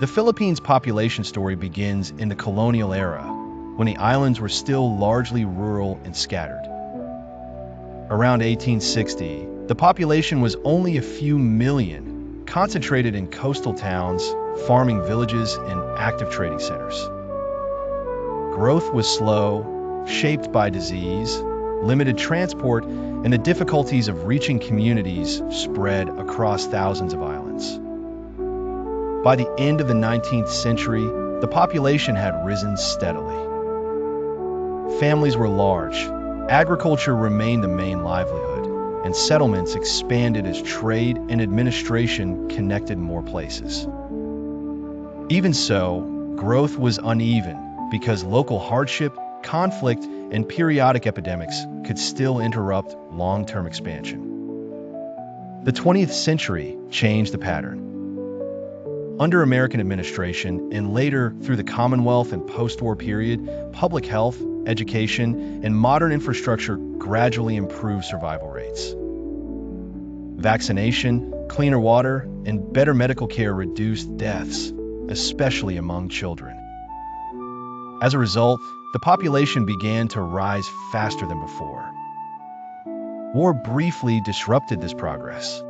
The Philippines' population story begins in the colonial era, when the islands were still largely rural and scattered. Around 1860, the population was only a few million, concentrated in coastal towns, farming villages, and active trading centers. Growth was slow, shaped by disease, limited transport, and the difficulties of reaching communities spread across thousands of islands. By the end of the 19th century, the population had risen steadily. Families were large, agriculture remained the main livelihood, and settlements expanded as trade and administration connected more places. Even so, growth was uneven because local hardship, conflict, and periodic epidemics could still interrupt long-term expansion. The 20th century changed the pattern. Under American administration, and later through the Commonwealth and post-war period, public health, education, and modern infrastructure gradually improved survival rates. Vaccination, cleaner water, and better medical care reduced deaths, especially among children. As a result, the population began to rise faster than before. War briefly disrupted this progress.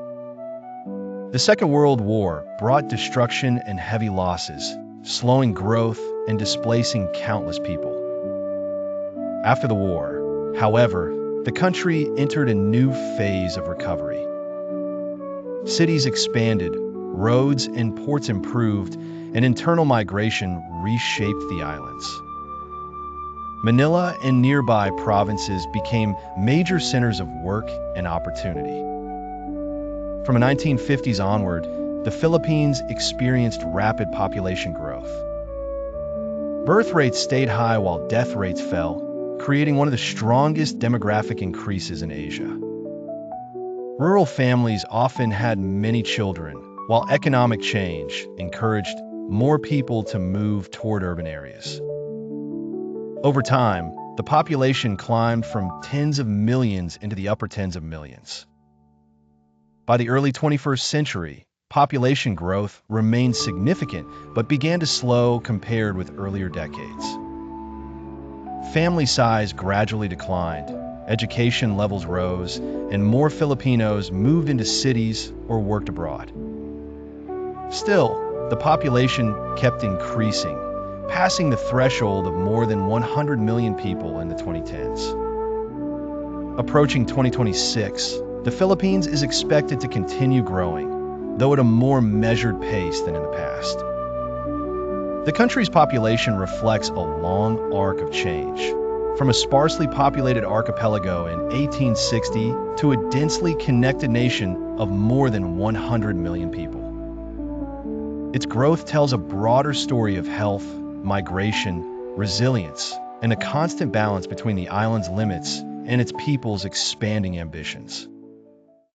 The Second World War brought destruction and heavy losses, slowing growth and displacing countless people. After the war, however, the country entered a new phase of recovery. Cities expanded, roads and ports improved, and internal migration reshaped the islands. Manila and nearby provinces became major centers of work and opportunity. From the 1950s onward, the Philippines experienced rapid population growth. Birth rates stayed high while death rates fell, creating one of the strongest demographic increases in Asia. Rural families often had many children, while economic change encouraged more people to move toward urban areas. Over time, the population climbed from tens of millions into the upper tens of millions. By the early 21st century, population growth remained significant but began to slow compared with earlier decades. Family size gradually declined, education levels rose, and more Filipinos moved into cities or worked abroad. Still, the population kept increasing, passing the threshold of more than 100 million people in the 2010s. Approaching 2026, the Philippines is expected to continue growing, though at a more measured pace than in the past. The country's population reflects a long arc of change, from a sparsely populated archipelago in 1860 to a densely connected nation of more than 100 million people. Its growth tells a broader story of health, migration, resilience, and a constant balance between the island's limits and its people's expanding ambitions.